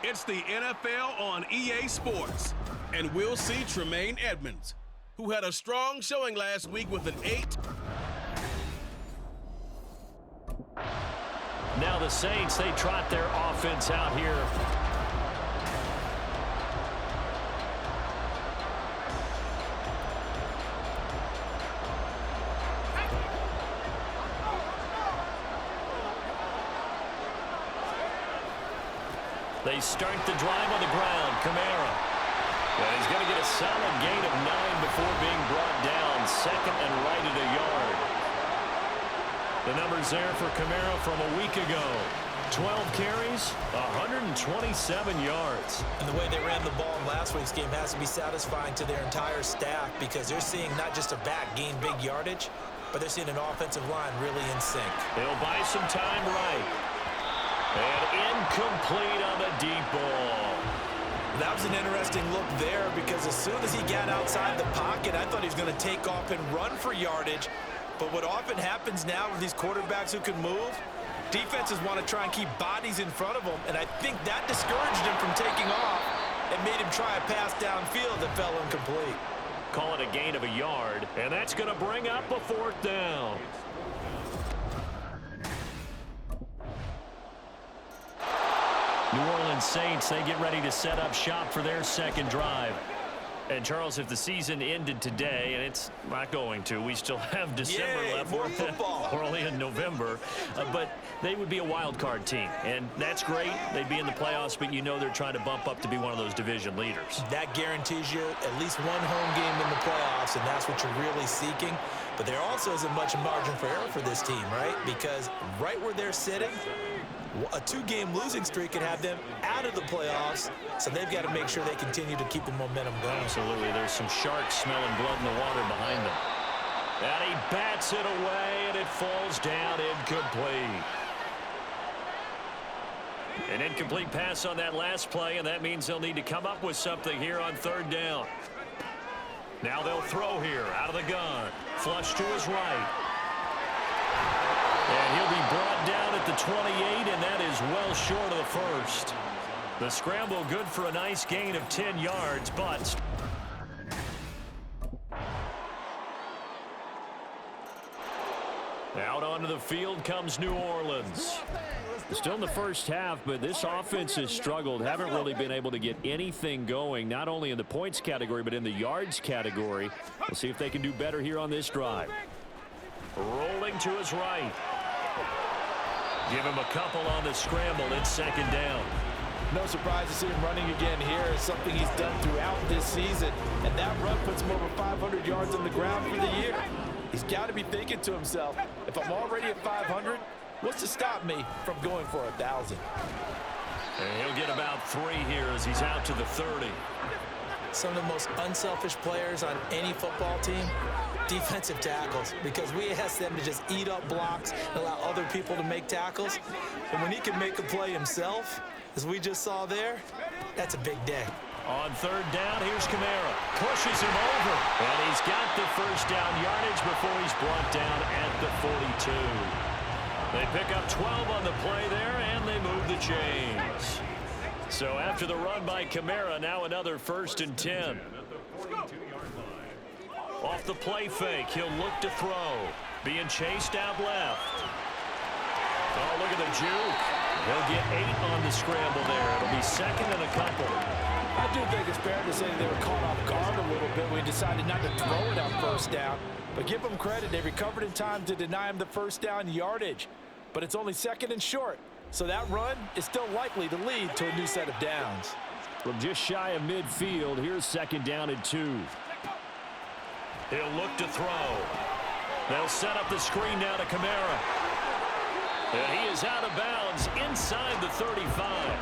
It's the NFL on EA Sports, and we'll see Tremaine Edmonds, who had a strong showing last week with an 8. Now the Saints, they trot their offense out here. They start the drive on the ground. Kamara. And he's going to get a solid gain of 9 before being brought down. Second and right at a yard. The numbers there for Kamara from a week ago. 12 carries, 127 yards. And the way they ran the ball in last week's game has to be satisfying to their entire staff because they're seeing not just a back gain big yardage, but they're seeing an offensive line really in sync. They'll buy some time right. And incomplete on the deep ball. That was an interesting look there because as soon as he got outside the pocket, I thought he was going to take off and run for yardage. But what often happens now with these quarterbacks who can move, defenses want to try and keep bodies in front of them, and I think that discouraged him from taking off and made him try a pass downfield that fell incomplete. Call it a gain of a yard, and that's going to bring up a 4th down. New Orleans Saints, they get ready to set up shop for their second drive. And, Charles, if the season ended today, and it's not going to, we still have December left. More football. We're only in November. But they would be a wild card team. And that's great. They'd be in the playoffs, but you know they're trying to bump up to be one of those division leaders. That guarantees you at least one home game in the playoffs, and that's what you're really seeking. But there also isn't much margin for error for this team, right? Because right where they're sitting, a 2-game losing streak could have them out of the playoffs, so they've got to make sure they continue to keep the momentum going. Absolutely. There's some sharks smelling blood in the water behind them. And he bats it away, and it falls down incomplete. An incomplete pass on that last play, and that means they'll need to come up with something here on 3rd down. Now they'll throw here out of the gun. Flush to his right. And he'll be brought down at the 28, and that is well short of the first. The scramble good for a nice gain of 10 yards, but out onto the field comes New Orleans. Still in the first half, but this offense has struggled. Haven't really been able to get anything going, not only in the points category, but in the yards category. We'll see if they can do better here on this drive. Rolling to his right. Give him a couple on the scramble. It's 2nd down. No surprise to see him running again here. It's something he's done throughout this season. And that run puts him over 500 yards on the ground for the year. He's got to be thinking to himself, if I'm already at 500, what's to stop me from going for 1,000? And he'll get about 3 here as he's out to the 30. Some of the most unselfish players on any football team, defensive tackles, because we ask them to just eat up blocks and allow other people to make tackles. And when he can make a play himself, as we just saw there, that's a big day. On 3rd down, here's Kamara. Pushes him over. And he's got the 1st down yardage before he's brought down at the 42. They pick up 12 on the play there, and they move the chains. So after the run by Kamara, now another 1st and 10. Off the play fake, he'll look to throw. Being chased out left. Oh, look at the juke. He'll get 8 on the scramble there. It'll be 2nd and a couple. I do think it's fair to say they were caught off guard a little bit. We decided not to throw it on 1st down. But give them credit. They recovered in time to deny him the 1st down yardage. But it's only 2nd and short. So that run is still likely to lead to a new set of downs. From just shy of midfield, here's 2nd down and 2. He'll look to throw. They'll set up the screen now to Kamara. And he is out of bounds inside the 35.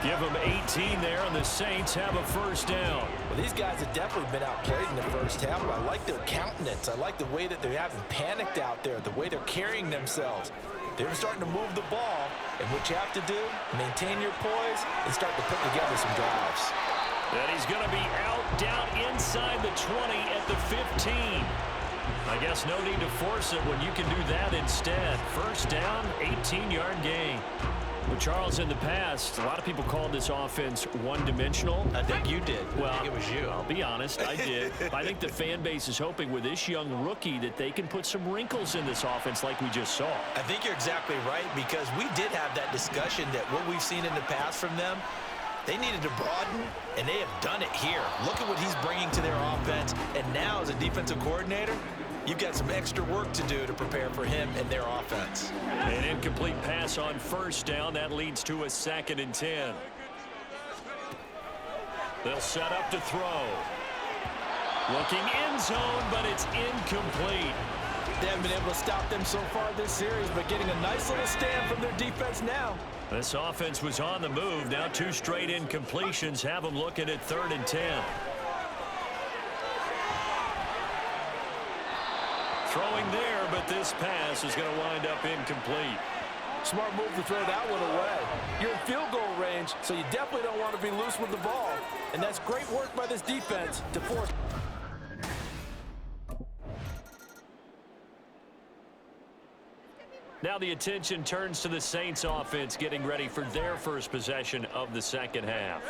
Give him 18 there, and the Saints have a 1st down. Well, these guys have definitely been outplayed in the first half. I like their countenance. I like the way that they haven't panicked out there, the way they're carrying themselves. They're starting to move the ball, and what you have to do, maintain your poise and start to put together some drives. And he's going to be out down inside the 20 at the 15. I guess no need to force it when you can do that instead. 1st down, 18-yard gain. Well, Charles, in the past, a lot of people called this offense one-dimensional. I think you did. Well, I think it was you. I'll be honest, I did. I think the fan base is hoping with this young rookie that they can put some wrinkles in this offense like we just saw. I think you're exactly right, because we did have that discussion that what we've seen in the past from them, they needed to broaden, and they have done it here. Look at what he's bringing to their offense, and now as a defensive coordinator, you've got some extra work to do to prepare for him and their offense. An incomplete pass on first down. That leads to a 2nd and 10. They'll set up to throw. Looking end zone, but it's incomplete. They haven't been able to stop them so far this series, but getting a nice little stand from their defense now. This offense was on the move. Now 2 straight incompletions have them looking at 3rd and 10. Throwing there, but this pass is going to wind up incomplete. Smart move to throw that one away. You're in field goal range, so you definitely don't want to be loose with the ball. And that's great work by this defense to force. Now the attention turns to the Saints offense getting ready for their first possession of the second half.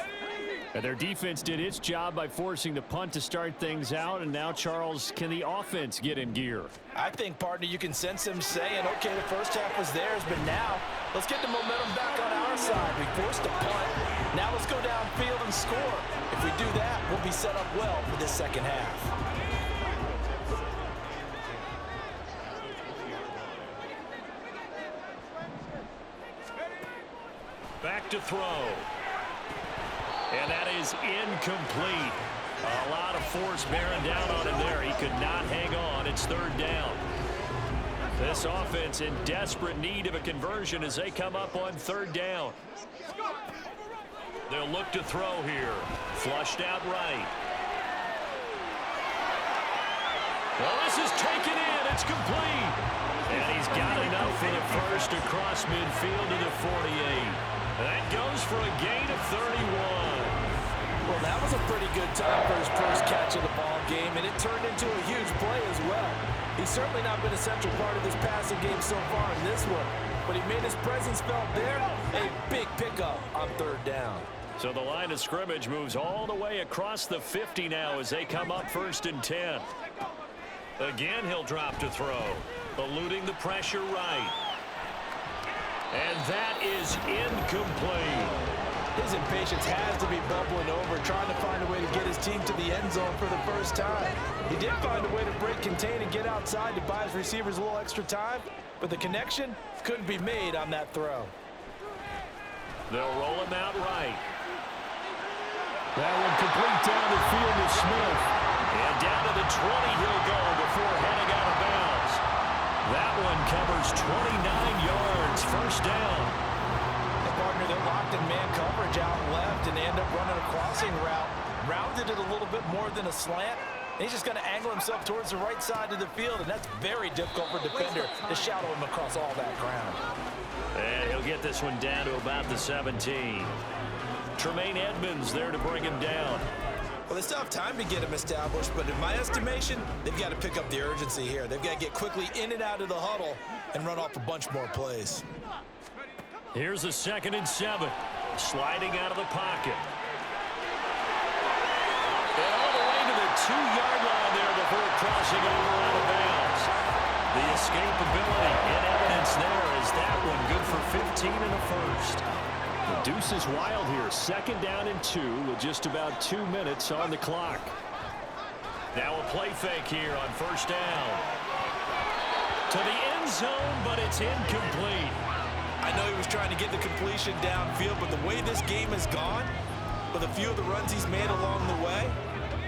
And their defense did its job by forcing the punt to start things out. And now, Charles, can the offense get in gear? I think, partner, you can sense them saying, okay, the first half was theirs, but now let's get the momentum back on our side. We forced a punt. Now let's go downfield and score. If we do that, we'll be set up well for this second half. Back to throw. And that is incomplete. A lot of force bearing down on him there. He could not hang on. It's 3rd down. This offense in desperate need of a conversion as they come up on 3rd down. They'll look to throw here. Flushed out right. Well, this is taken in. It's complete. And he's got enough for the first across midfield to the 48. That goes for a gain of 31. Well, that was a pretty good time for his first catch of the ball game, and it turned into a huge play as well. He's certainly not been a central part of this passing game so far in this one, but he made his presence felt there. A big pickup on 3rd down. So the line of scrimmage moves all the way across the 50 now as they come up 1st and 10. Again, he'll drop to throw, eluding the pressure right. And that is incomplete. His impatience has to be bubbling over, trying to find a way to get his team to the end zone for the first time. He did find a way to break contain and get outside to buy his receivers a little extra time, but the connection couldn't be made on that throw. They'll roll him out right. That one complete down the field to Smith. And down to the 20 he'll go before heading out of bounds. That one covers 29 yards, 1st down. The partner, they're locked in man coverage out left, and they end up running a crossing route. Rounded it a little bit more than a slant. And he's just going to angle himself towards the right side of the field, and that's very difficult for a defender to shadow him across all that ground. And he'll get this one down to about the 17. Tremaine Edmonds there to bring him down. Well, they still have time to get him established, but in my estimation, they've got to pick up the urgency here. They've got to get quickly in and out of the huddle and run off a bunch more plays. Here's a 2nd and 7. Sliding out of the pocket. And all the way to the 2-yard line there before crossing over out of bounds. The escapability in evidence there is that one good for 15 in the first. The deuce is wild here. 2nd down and 2 with just about 2 minutes on the clock. Now a play fake here on 1st down. To the end zone, but it's incomplete. I know he was trying to get the completion downfield, but the way this game has gone, with a few of the runs he's made along the way,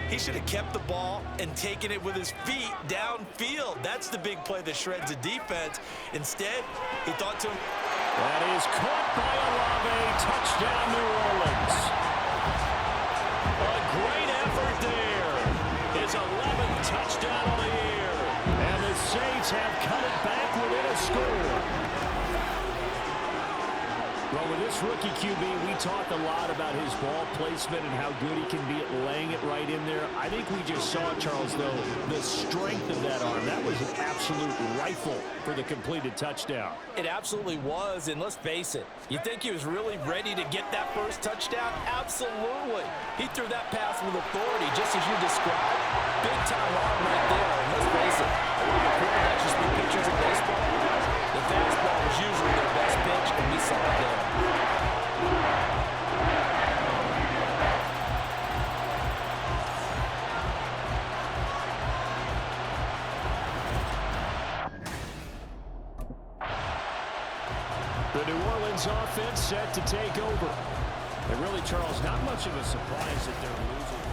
he should have kept the ball and taken it with his feet downfield. That's the big play that shreds the defense. Instead, he thought to him. That is caught by Olave. Touchdown, New Orleans. A great effort there. His 11th touchdown of the year. And the Saints have cut it back within a score. Well, with this this rookie QB, we talked a lot about his ball placement and how good he can be at laying it right in there. I think we just saw, Charles, though, the strength of that arm. That was an absolute rifle for the completed touchdown. It absolutely was, and let's face it, you think he was really ready to get that first touchdown? Absolutely. He threw that pass with authority, just as you described. Big-time arm right there, and let's face it, quarterbacks just be pitchers in baseball. The fastball was usually their best pitch, and we saw it there. The New Orleans offense set to take over. And really, Charles, not much of a surprise that they're losing.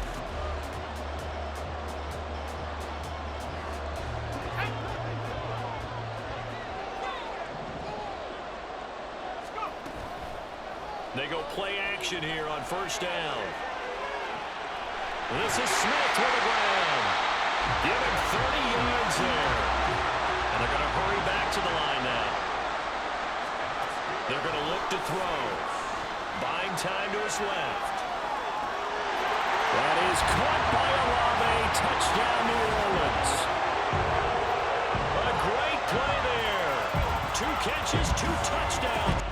They go play action here on first down. This is Smith to the ground. Give him 30 yards there. And they're going to hurry back to the line now. They're going to look to throw. Buying time to his left. That is caught by Olave. Touchdown, New Orleans. A great play there. 2 catches, 2 touchdowns.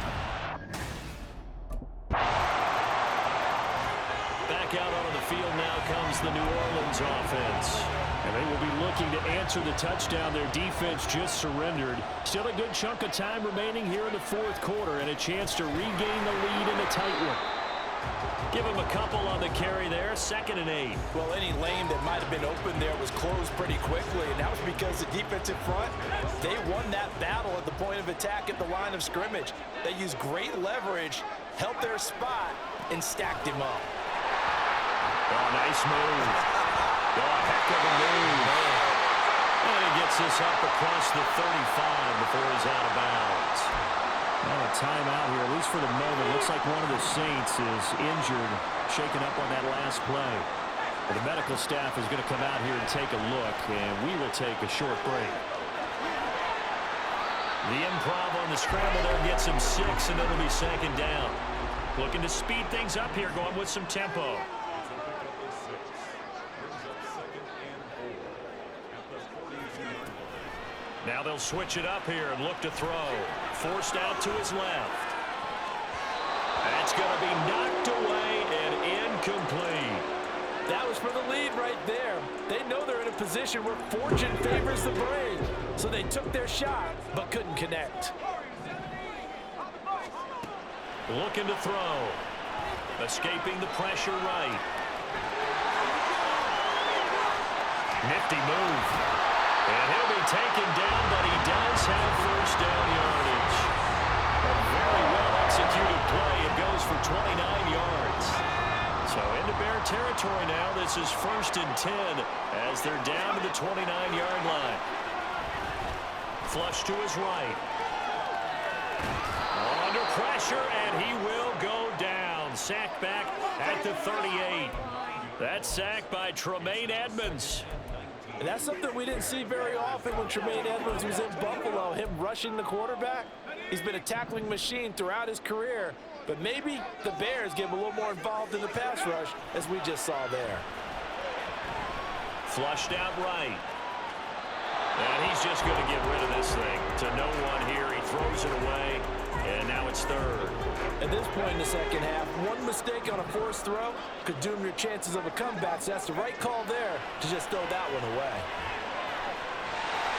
Back out onto the field now comes the New Orleans offense. And they will be looking to answer the touchdown. Their defense just surrendered. Still a good chunk of time remaining here in the fourth quarter and a chance to regain the lead in a tight one. Give him a couple on the carry there. 2nd and 8. Well, any lane that might have been open there was closed pretty quickly, and that was because the defense in front, they won that battle at the point of attack at the line of scrimmage. They used great leverage, held their spot, and stacked him up. Oh, nice move. Oh, a heck of a move. And he gets this up across the 35 before he's out of bounds. And a timeout here, at least for the moment. Looks like one of the Saints is injured, shaken up on that last play. But the medical staff is going to come out here and take a look, and we will take a short break. The improv on the scramble there gets him 6, and it'll be 2nd down. Looking to speed things up here, going with some tempo. Now they'll switch it up here and look to throw. Forced out to his left. That's going to be knocked away and incomplete. That was for the lead right there. They know they're in a position where fortune favors the brave. So they took their shot, but couldn't connect. Looking to throw. Escaping the pressure right. Nifty move. And he'll be taken down, but he does have first down yardage. A very well-executed play. It goes for 29 yards. So into Bear territory now. This is 1st and 10 as they're down to the 29-yard line. Flush to his right. Under pressure, and he will go down. Sacked back at the 38. That's sacked by Tremaine Edmonds. And that's something we didn't see very often when Tremaine Edmonds was in Buffalo, him rushing the quarterback. He's been a tackling machine throughout his career, but maybe the Bears get him a little more involved in the pass rush, as we just saw there. Flushed out right. And he's just going to get rid of this thing to no one here. He throws it away, and now it's 3rd. At this point in the second half, one mistake on a forced throw could doom your chances of a comeback, so that's the right call there to just throw that one away.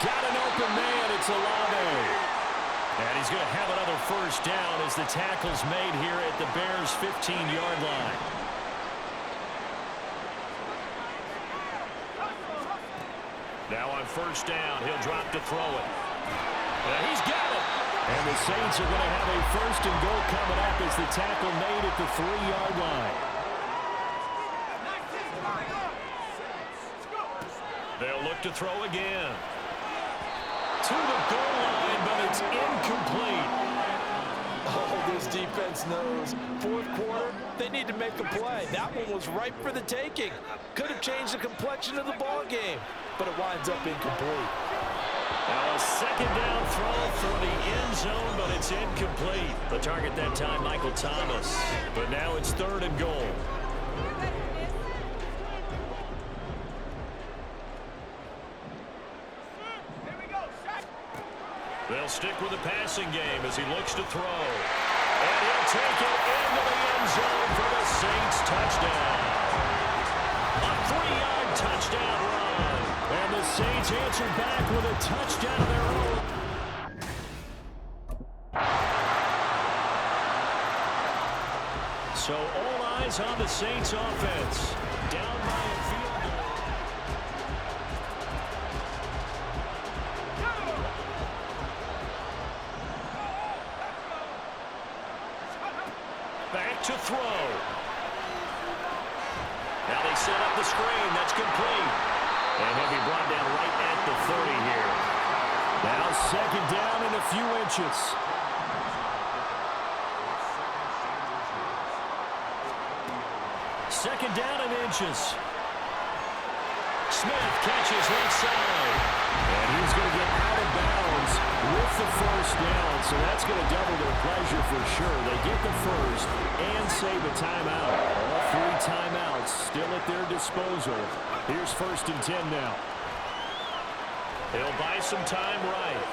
Got an open man, it's Olave. And he's going to have another first down as the tackle's made here at the Bears' 15-yard line. Now on first down, he'll drop to throw it. And he's got it. And the Saints are going to have a 1st and goal coming up as the tackle made at the 3-yard line. They'll look to throw again. To the goal line, but it's incomplete. Oh, this defense knows. Fourth quarter, they need to make a play. That one was ripe for the taking. Could have changed the complexion of the ball game, but it winds up incomplete. Now a second down throw for the end zone, but it's incomplete. The target that time, Michael Thomas. But now it's 3rd and goal. They'll stick with the passing game as he looks to throw. And he'll take it into the end zone for the Saints touchdown. A 3-yard touchdown run. And the Saints answer back with a touchdown of their own. So all eyes on the Saints offense. Down by a field goal. Back to throw. Now they set up the screen. That's complete. And he'll be brought down right at the 30 here. Now 2nd down and a few inches. Second down and inches. Smith catches left side. And he's going to get out of bounds with the 1st down. So that's going to double their pleasure for sure. They get the 1st and save a timeout. All 3 timeouts still at their disposal. Here's 1st and 10 now. He'll buy some time right.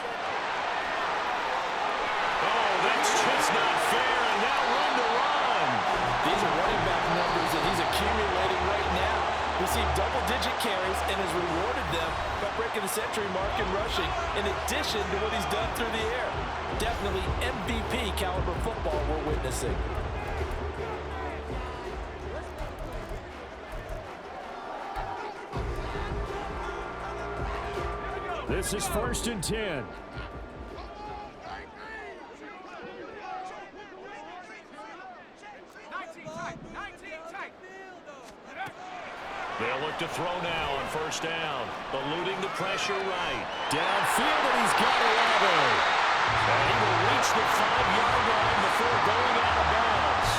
Oh, that's just not fair. And now run to run. These are running back numbers that he's accumulating right now. Received double-digit carries and has rewarded them by breaking the century mark in rushing, in addition to what he's done through the air. Definitely MVP caliber football we're witnessing. This is 1st and 10. They'll look to throw now on 1st down. Eluding the pressure right. Downfield, and he's got 11. And he will reach the 5-yard line before going out of bounds.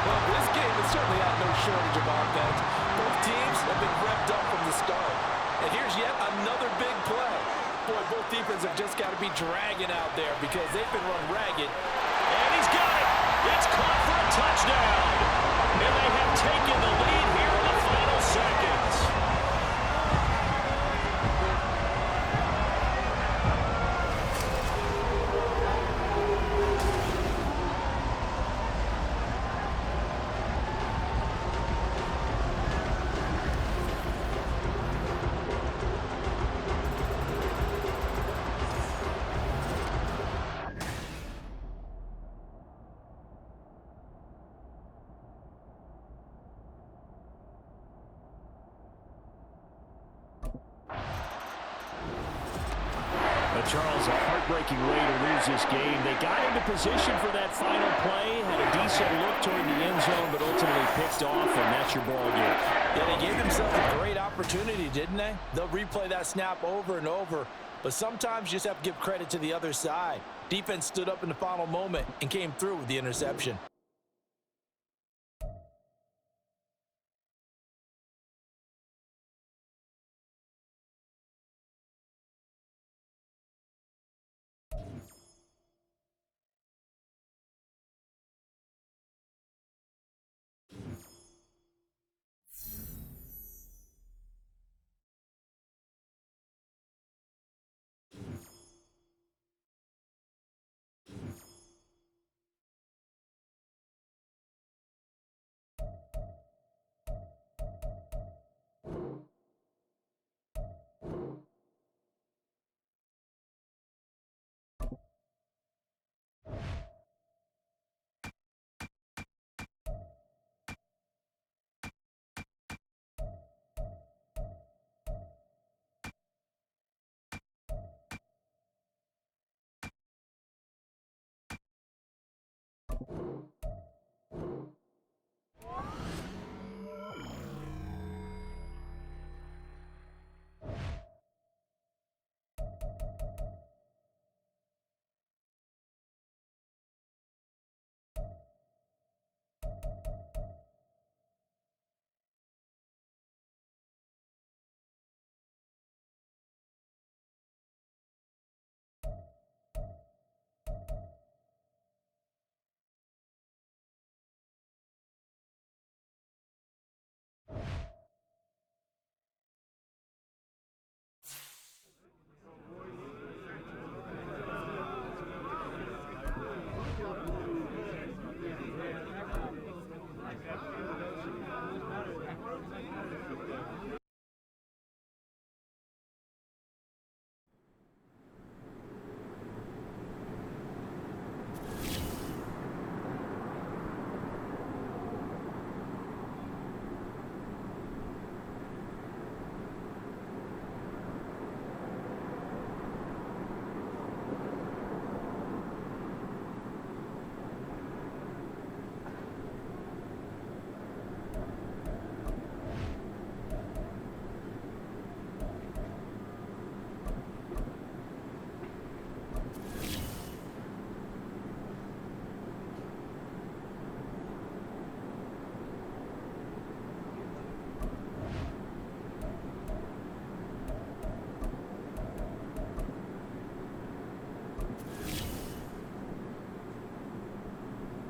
Well, this game has certainly had no shortage of offense. Both teams have been revved up from the start. And here's yet another big play. Boy, both defenses have just got to be dragging out there because they've been run ragged. And he's got it. It's caught for a touchdown. And they have taken the lead here in the final seconds. Charles, a heartbreaking way to lose this game. They got into position for that final play, had a decent look toward the end zone, but ultimately picked off, and that's your ball game. Yeah, they gave themselves a great opportunity, didn't they? They'll replay that snap over and over, but sometimes you just have to give credit to the other side. Defense stood up in the final moment and came through with the interception.